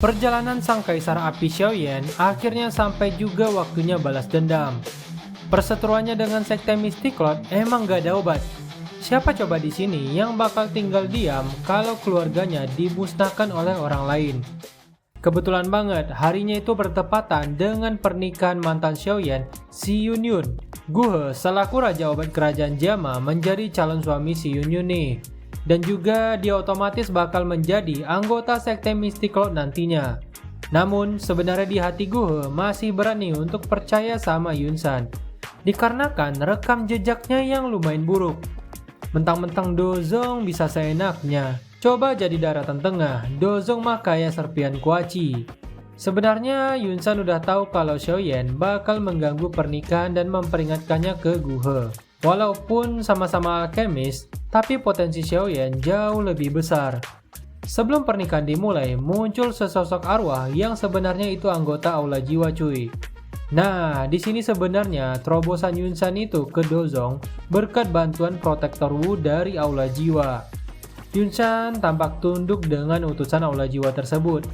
Perjalanan sang kaisar api Xiaoyan akhirnya sampai juga waktunya balas dendam. Perseteruannya dengan sekte Mystic Lord emang gak ada obat. Siapa coba di sini yang bakal tinggal diam kalau keluarganya dimusnahkan oleh orang lain? Kebetulan banget harinya itu bertepatan dengan pernikahan mantan Xiaoyan, si Yunyun. Guhe selaku raja obat kerajaan Jama menjadi calon suami si Yunyun nih. Dan juga dia otomatis bakal menjadi anggota sekte Mystic Lord nantinya. Namun sebenarnya di hati Guhe masih berani untuk percaya sama Yunsan, dikarenakan rekam jejaknya yang lumayan buruk. Mentang-mentang Dozong bisa seenaknya, coba jadi daratan tengah, Dozong mah kayak serpian kuaci. Sebenarnya Yunsan udah tahu kalau Xiaoyan bakal mengganggu pernikahan dan memperingatkannya ke Guhe. Walaupun sama-sama alkemis, tapi potensi Xiaoyan jauh lebih besar. Sebelum pernikahan dimulai, muncul sesosok arwah yang sebenarnya itu anggota Aula Jiwa cuy. Nah, di sini sebenarnya terobosan Yunsan itu ke Dozong berkat bantuan protektor Wu dari Aula Jiwa. Yunsan tampak tunduk dengan utusan Aula Jiwa tersebut.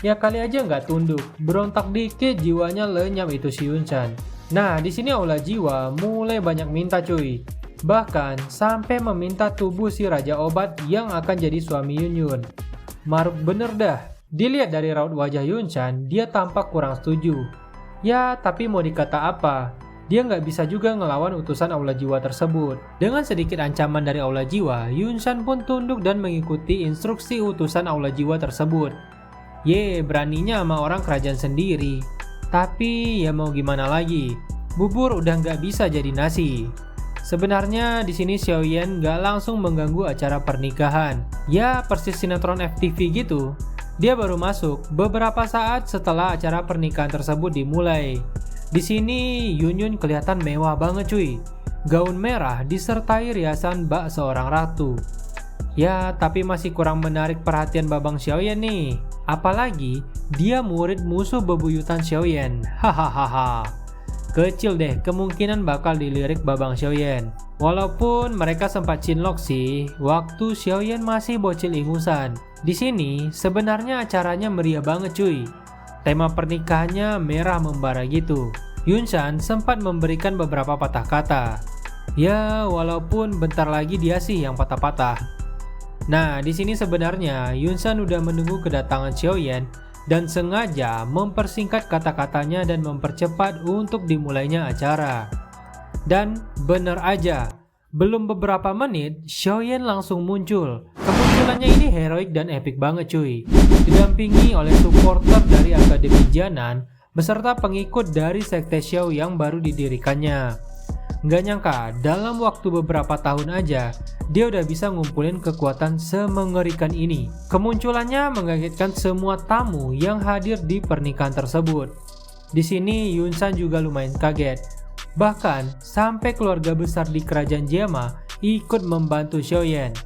Ya kali aja nggak tunduk, berontak dikit jiwanya lenyap itu si Yunsan. Nah, di sini Aula Jiwa mulai banyak minta cuy. Bahkan sampai meminta tubuh si Raja Obat yang akan jadi suami Yunyun. Maruk bener dah. Dilihat dari raut wajah Yunsan, dia tampak kurang setuju. Ya, tapi mau dikata apa? Dia nggak bisa juga ngelawan utusan Aula Jiwa tersebut. Dengan sedikit ancaman dari Aula Jiwa, Yunsan pun tunduk dan mengikuti instruksi utusan Aula Jiwa tersebut. Beraninya sama orang kerajaan sendiri. Tapi ya mau gimana lagi, bubur udah nggak bisa jadi nasi. Sebenarnya di sini Xiaoyan nggak langsung mengganggu acara pernikahan. Ya persis sinetron FTV gitu. Dia baru masuk beberapa saat setelah acara pernikahan tersebut dimulai. Di sini Yunyun kelihatan mewah banget cuy. Gaun merah disertai riasan bak seorang ratu. Ya tapi masih kurang menarik perhatian Babang Xiaoyan nih. Apalagi dia murid musuh bebuyutan Xiaoyan. Hahaha. Kecil deh kemungkinan bakal dilirik Babang Xiaoyan. Walaupun mereka sempat cinlok sih waktu Xiaoyan masih bocil ingusan. Di sini sebenarnya acaranya meriah banget cuy. Tema pernikahannya merah membara gitu. Yunsan sempat memberikan beberapa patah kata. Ya walaupun bentar lagi dia sih yang patah-patah. Nah, di sini sebenarnya Yunsan udah menunggu kedatangan Xiaoyan dan sengaja mempersingkat kata-katanya dan mempercepat untuk dimulainya acara. Dan bener aja, belum beberapa menit Xiaoyan langsung muncul. Kemunculannya ini heroik dan epic banget cuy. Didampingi oleh supporter dari Akademi Jianan beserta pengikut dari sekte Xiao yang baru didirikannya. Nggak nyangka, dalam waktu beberapa tahun aja, dia udah bisa ngumpulin kekuatan semengerikan ini. Kemunculannya mengagetkan semua tamu yang hadir di pernikahan tersebut. Di sini Yunsan juga lumayan kaget. Bahkan, sampai keluarga besar di kerajaan Jema ikut membantu Xiaoyan.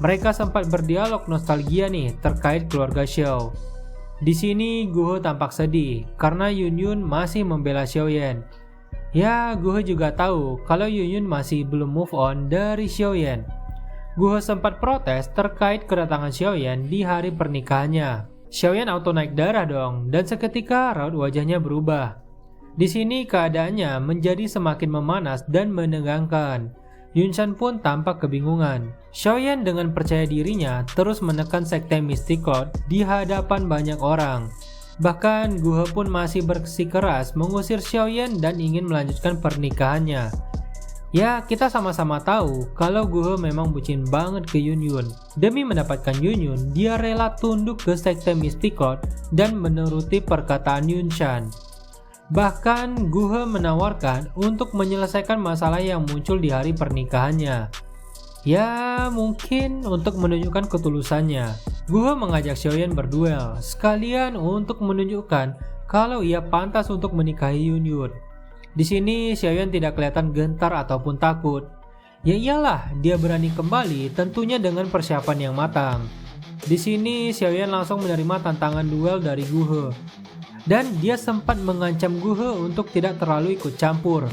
Mereka sempat berdialog nostalgia nih terkait keluarga Xiao. Di sini Guhe tampak sedih karena Yunyun masih membela Xiaoyan. Ya, Guhe juga tahu kalau Yunyun masih belum move on dari Xiaoyan. Guhe sempat protes terkait kedatangan Xiaoyan di hari pernikahannya. Xiaoyan auto naik darah dong, dan seketika raut wajahnya berubah. Di sini keadaannya menjadi semakin memanas dan menegangkan. Yunsan pun tampak kebingungan. Xiaoyan dengan percaya dirinya terus menekan sekte Mystic Lord di hadapan banyak orang. Bahkan Guhe pun masih bersikeras mengusir Xiaoyan dan ingin melanjutkan pernikahannya. Ya kita sama-sama tahu kalau Guhe memang bucin banget ke Yunyun. Demi mendapatkan Yunyun, dia rela tunduk ke sekte Mystic Lord dan menuruti perkataan Yunsan. Bahkan Guhe menawarkan untuk menyelesaikan masalah yang muncul di hari pernikahannya. Ya mungkin untuk menunjukkan ketulusannya. Guhe mengajak Xiaoyan berduel sekalian untuk menunjukkan kalau ia pantas untuk menikahi Yunyun. Di sini Xiaoyan tidak kelihatan gentar ataupun takut. Ya iyalah, dia berani kembali tentunya dengan persiapan yang matang. Di sini Xiaoyan langsung menerima tantangan duel dari Guhe. Dan dia sempat mengancam Guhe untuk tidak terlalu ikut campur.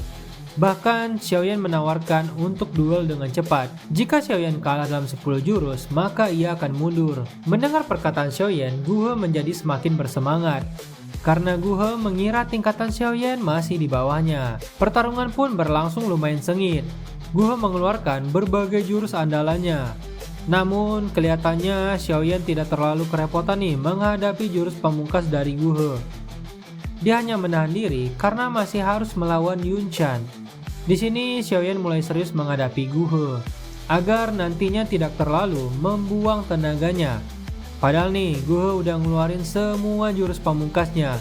Bahkan Xiaoyan menawarkan untuk duel dengan cepat. Jika Xiaoyan kalah dalam 10 jurus, maka ia akan mundur. Mendengar perkataan Xiaoyan, Guhe menjadi semakin bersemangat. Karena Guhe mengira tingkatan Xiaoyan masih di bawahnya. Pertarungan pun berlangsung lumayan sengit. Guhe mengeluarkan berbagai jurus andalannya. Namun kelihatannya Xiaoyan tidak terlalu kerepotan nih menghadapi jurus pamungkas dari Guhe. Dia hanya menahan diri karena masih harus melawan Yun Chan. Di sini Xiaoyan mulai serius menghadapi Guhe agar nantinya tidak terlalu membuang tenaganya. Padahal nih Guhe udah ngeluarin semua jurus pamungkasnya.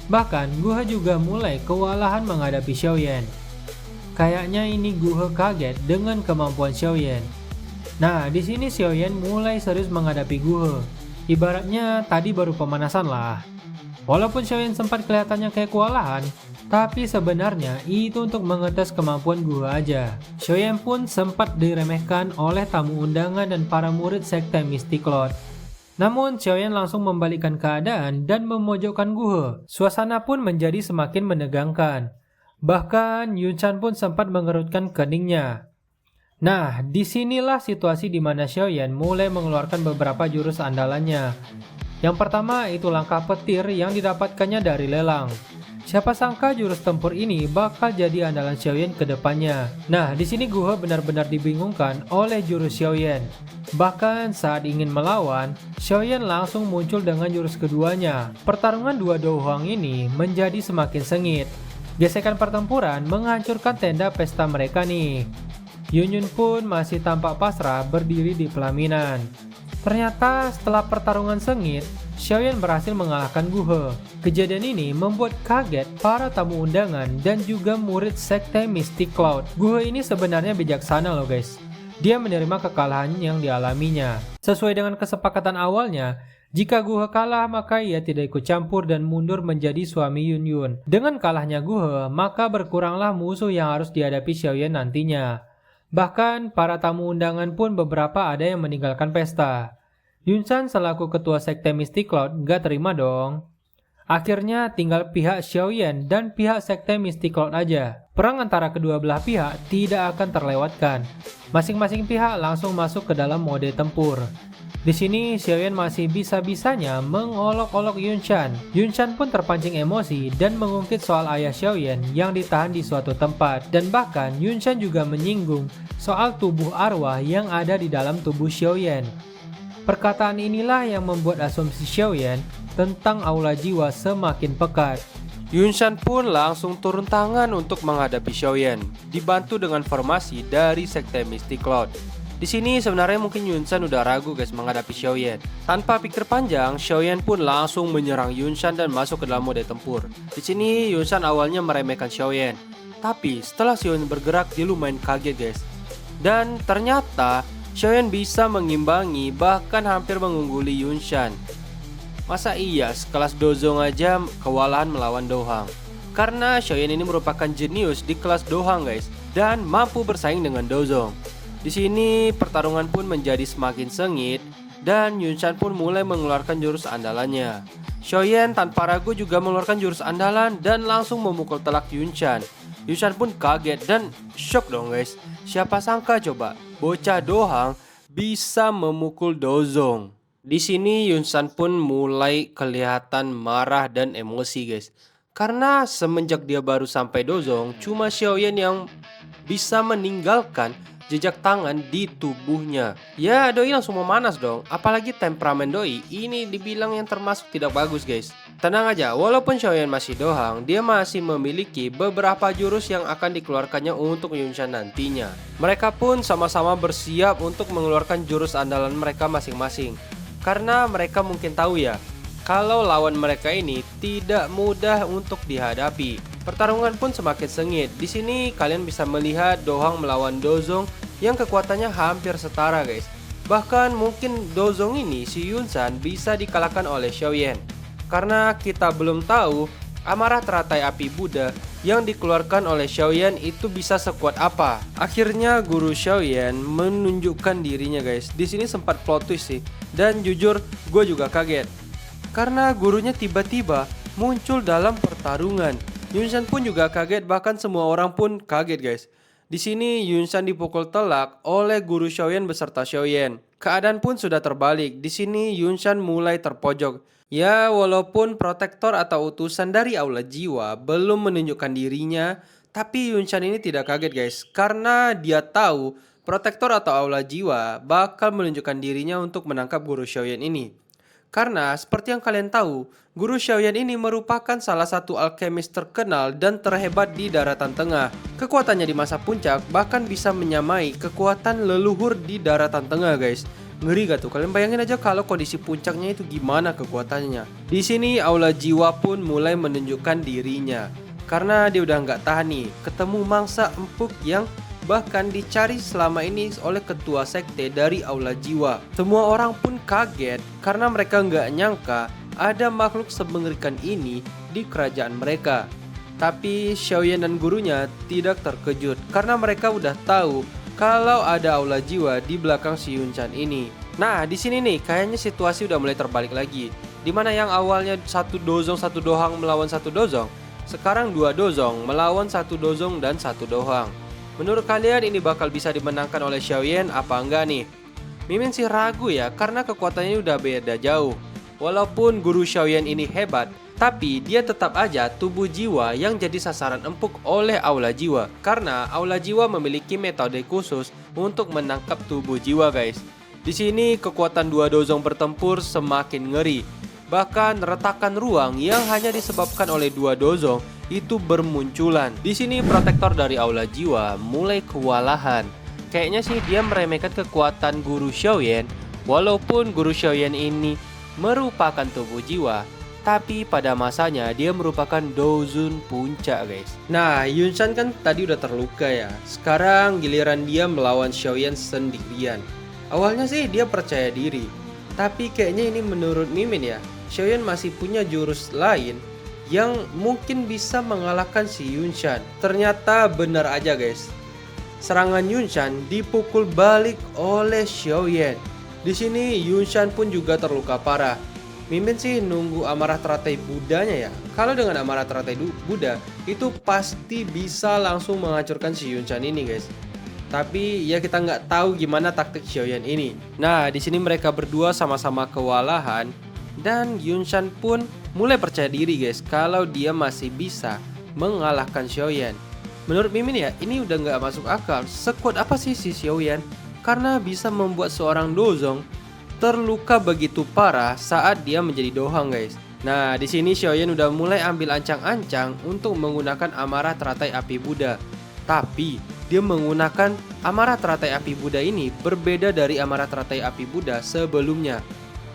Bahkan Guhe juga mulai kewalahan menghadapi Xiaoyan. Kayaknya ini Guhe kaget dengan kemampuan Xiaoyan. Nah, di sini Xiaoyan mulai serius menghadapi Guhe. Ibaratnya tadi baru pemanasan lah. Walaupun Xiaoyan sempat kelihatannya kayak kewalahan, tapi sebenarnya itu untuk mengetes kemampuan Guhe aja. Xiaoyan pun sempat diremehkan oleh tamu undangan dan para murid sekte Mystic Lord. Namun Xiaoyan langsung membalikkan keadaan dan memojokkan Guhe. Suasana pun menjadi semakin menegangkan. Bahkan Yun Chan pun sempat mengerutkan keningnya. Nah, disinilah situasi di mana Xiaoyan mulai mengeluarkan beberapa jurus andalannya. Yang pertama itu langkah petir yang didapatkannya dari lelang. Siapa sangka jurus tempur ini bakal jadi andalan Xiaoyan ke depannya. Nah, di sini Guhe benar-benar dibingungkan oleh jurus Xiaoyan. Bahkan saat ingin melawan, Xiaoyan langsung muncul dengan jurus keduanya. Pertarungan dua Douhong ini menjadi semakin sengit. Gesekan pertempuran menghancurkan tenda pesta mereka nih. Yun Yun pun masih tampak pasrah berdiri di pelaminan. Ternyata setelah pertarungan sengit, Xiaoyan berhasil mengalahkan Guhe. Kejadian ini membuat kaget para tamu undangan dan juga murid sekte Mystic Cloud. Guhe ini sebenarnya bijaksana loh guys. Dia menerima kekalahan yang dialaminya. Sesuai dengan kesepakatan awalnya, jika Guhe kalah maka ia tidak ikut campur dan mundur menjadi suami Yun Yun. Dengan kalahnya Guhe, maka berkuranglah musuh yang harus dihadapi Xiaoyan nantinya. Bahkan para tamu undangan pun beberapa ada yang meninggalkan pesta. Yun Chan selaku ketua sekte Mystic Cloud gak terima dong. Akhirnya tinggal pihak Xiaoyan dan pihak sekte Mystic Cloud aja. Perang antara kedua belah pihak tidak akan terlewatkan. Masing-masing pihak langsung masuk ke dalam mode tempur. Di sini Xiaoyan masih bisa-bisanya mengolok-olok Yun Chan. Yun Chan pun terpancing emosi dan mengungkit soal ayah Xiaoyan yang ditahan di suatu tempat. Dan bahkan Yun Chan juga menyinggung soal tubuh arwah yang ada di dalam tubuh Xiaoyan. Perkataan inilah yang membuat asumsi Xiaoyan tentang aula jiwa semakin pekat. Yun Chan pun langsung turun tangan untuk menghadapi Xiaoyan, dibantu dengan formasi dari sekte Mystic Cloud. Di sini sebenarnya mungkin Yun Chan udah ragu guys menghadapi Xiaoyan. Tanpa pikir panjang, Xiaoyan pun langsung menyerang Yun Chan dan masuk ke dalam mode tempur. Di sini Yun Chan awalnya meremehkan Xiaoyan, tapi setelah Xiaoyan bergerak dia lumayan kaget guys. Dan ternyata Xiaoyan bisa mengimbangi bahkan hampir mengungguli Yun Chan. Masa iya sekelas Dozong aja kewalahan melawan Douhong? Karena Xiaoyan ini merupakan jenius di kelas Douhong guys dan mampu bersaing dengan Dozong. Di sini pertarungan pun menjadi semakin sengit dan Yun Chan pun mulai mengeluarkan jurus andalannya. Xiaoyan tanpa ragu juga mengeluarkan jurus andalan dan langsung memukul telak Yun Chan. Yun Chan pun kaget dan shock dong guys. Siapa sangka coba bocah Douhong bisa memukul Dozong. Di sini Yun Chan pun mulai kelihatan marah dan emosi guys. Karena semenjak dia baru sampai Dozong, cuma Xiaoyan yang bisa meninggalkan jejak tangan di tubuhnya. Ya doi langsung memanas dong. Apalagi temperamen doi ini dibilang yang termasuk tidak bagus guys. Tenang aja, walaupun Xiaoyan masih Douhong, dia masih memiliki beberapa jurus yang akan dikeluarkannya untuk Yun Chan nantinya. Mereka pun sama-sama bersiap untuk mengeluarkan jurus andalan mereka masing-masing. Karena mereka mungkin tahu ya, kalau lawan mereka ini tidak mudah untuk dihadapi. Pertarungan pun semakin sengit. Di sini kalian bisa melihat Douhong melawan Dozong yang kekuatannya hampir setara guys. Bahkan mungkin Dozong ini si Yun Chan bisa dikalahkan oleh Xiaoyan. Karena kita belum tahu amarah teratai api Buddha yang dikeluarkan oleh Xiaoyan itu bisa sekuat apa. Akhirnya guru Xiaoyan menunjukkan dirinya guys. Di sini sempat plot twist sih. Dan jujur gue juga kaget. Karena gurunya tiba-tiba muncul dalam pertarungan. Yunshan pun juga kaget, bahkan semua orang pun kaget guys. Di sini Yunshan dipukul telak oleh guru Xiaoyan beserta Xiaoyan. Keadaan pun sudah terbalik. Di sini Yunshan mulai terpojok. Ya, walaupun protektor atau utusan dari Aula Jiwa belum menunjukkan dirinya, tapi Yunshan ini tidak kaget guys, karena dia tahu protektor atau Aula Jiwa bakal menunjukkan dirinya untuk menangkap guru Xiaoyan ini. Karena seperti yang kalian tahu, guru Xiaoyan ini merupakan salah satu alkemis terkenal dan terhebat di daratan tengah. Kekuatannya di masa puncak bahkan bisa menyamai kekuatan leluhur di daratan tengah guys. Ngeri gak tuh? Kalian bayangin aja kalau kondisi puncaknya itu gimana kekuatannya. Di sini Aula Jiwa pun mulai menunjukkan dirinya. Karena dia udah nggak tahan nih, ketemu mangsa empuk yang bahkan dicari selama ini oleh ketua sekte dari Aula Jiwa. Semua orang pun kaget karena mereka nggak nyangka ada makhluk semengerikan ini di kerajaan mereka. Tapi Xiaoyan dan gurunya tidak terkejut karena mereka udah tahu kalau ada Aula Jiwa di belakang si Yunshan ini. Nah, di sini nih kayaknya situasi udah mulai terbalik lagi. Dimana yang awalnya satu dozong satu dohang melawan satu dozong, sekarang dua dozong melawan satu dozong dan satu dohang. Menurut kalian ini bakal bisa dimenangkan oleh Xiaoyan apa enggak nih? Mimin sih ragu ya, karena kekuatannya udah beda jauh. Walaupun guru Xiaoyan ini hebat, tapi dia tetap aja tubuh jiwa yang jadi sasaran empuk oleh Aula Jiwa. Karena Aula Jiwa memiliki metode khusus untuk menangkap tubuh jiwa guys. Di sini kekuatan dua dozong bertempur semakin ngeri. Bahkan retakan ruang yang hanya disebabkan oleh dua dozong itu bermunculan. Di sini protektor dari Aula Jiwa mulai kewalahan. Kayaknya sih dia meremehkan kekuatan guru Xiaoyan. Walaupun guru Xiaoyan ini merupakan tubuh jiwa, tapi pada masanya dia merupakan dozun puncak guys. Nah, Yunshan kan tadi udah terluka ya. Sekarang giliran dia melawan Xiaoyan sendirian. Awalnya sih dia percaya diri, tapi kayaknya ini menurut Mimin ya, Xiaoyan masih punya jurus lain yang mungkin bisa mengalahkan si Yunshan. Ternyata benar aja guys. Serangan Yunshan dipukul balik oleh Xiaoyan. Di sini Yunshan pun juga terluka parah. Mimin sih nunggu amarah teratai Budanya ya. Kalau dengan amarah teratai Buddha itu pasti bisa langsung menghancurkan si Yunshan ini guys. Tapi ya kita nggak tahu gimana taktik Xiaoyan ini. Nah, di sini mereka berdua sama-sama kewalahan dan Yunshan pun mulai percaya diri guys kalau dia masih bisa mengalahkan Xiaoyan. Menurut Mimin ya, ini udah nggak masuk akal. Sekuat apa sih si Xiaoyan? Karena bisa membuat seorang dozong terluka begitu parah saat dia menjadi dohang guys. Nah, di sini Xiaoyan udah mulai ambil ancang-ancang untuk menggunakan amarah teratai api Buddha. Tapi dia menggunakan amarah teratai api Buddha ini berbeda dari amarah teratai api Buddha sebelumnya.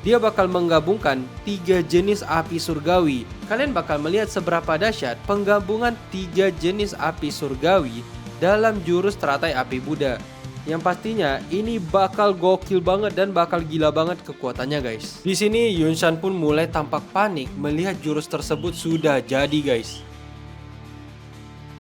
Dia bakal menggabungkan 3 jenis api surgawi. Kalian bakal melihat seberapa dahsyat penggabungan 3 jenis api surgawi dalam jurus teratai api Buddha. Yang pastinya ini bakal gokil banget dan bakal gila banget kekuatannya guys. Di sini Yunshan pun mulai tampak panik melihat jurus tersebut sudah jadi guys.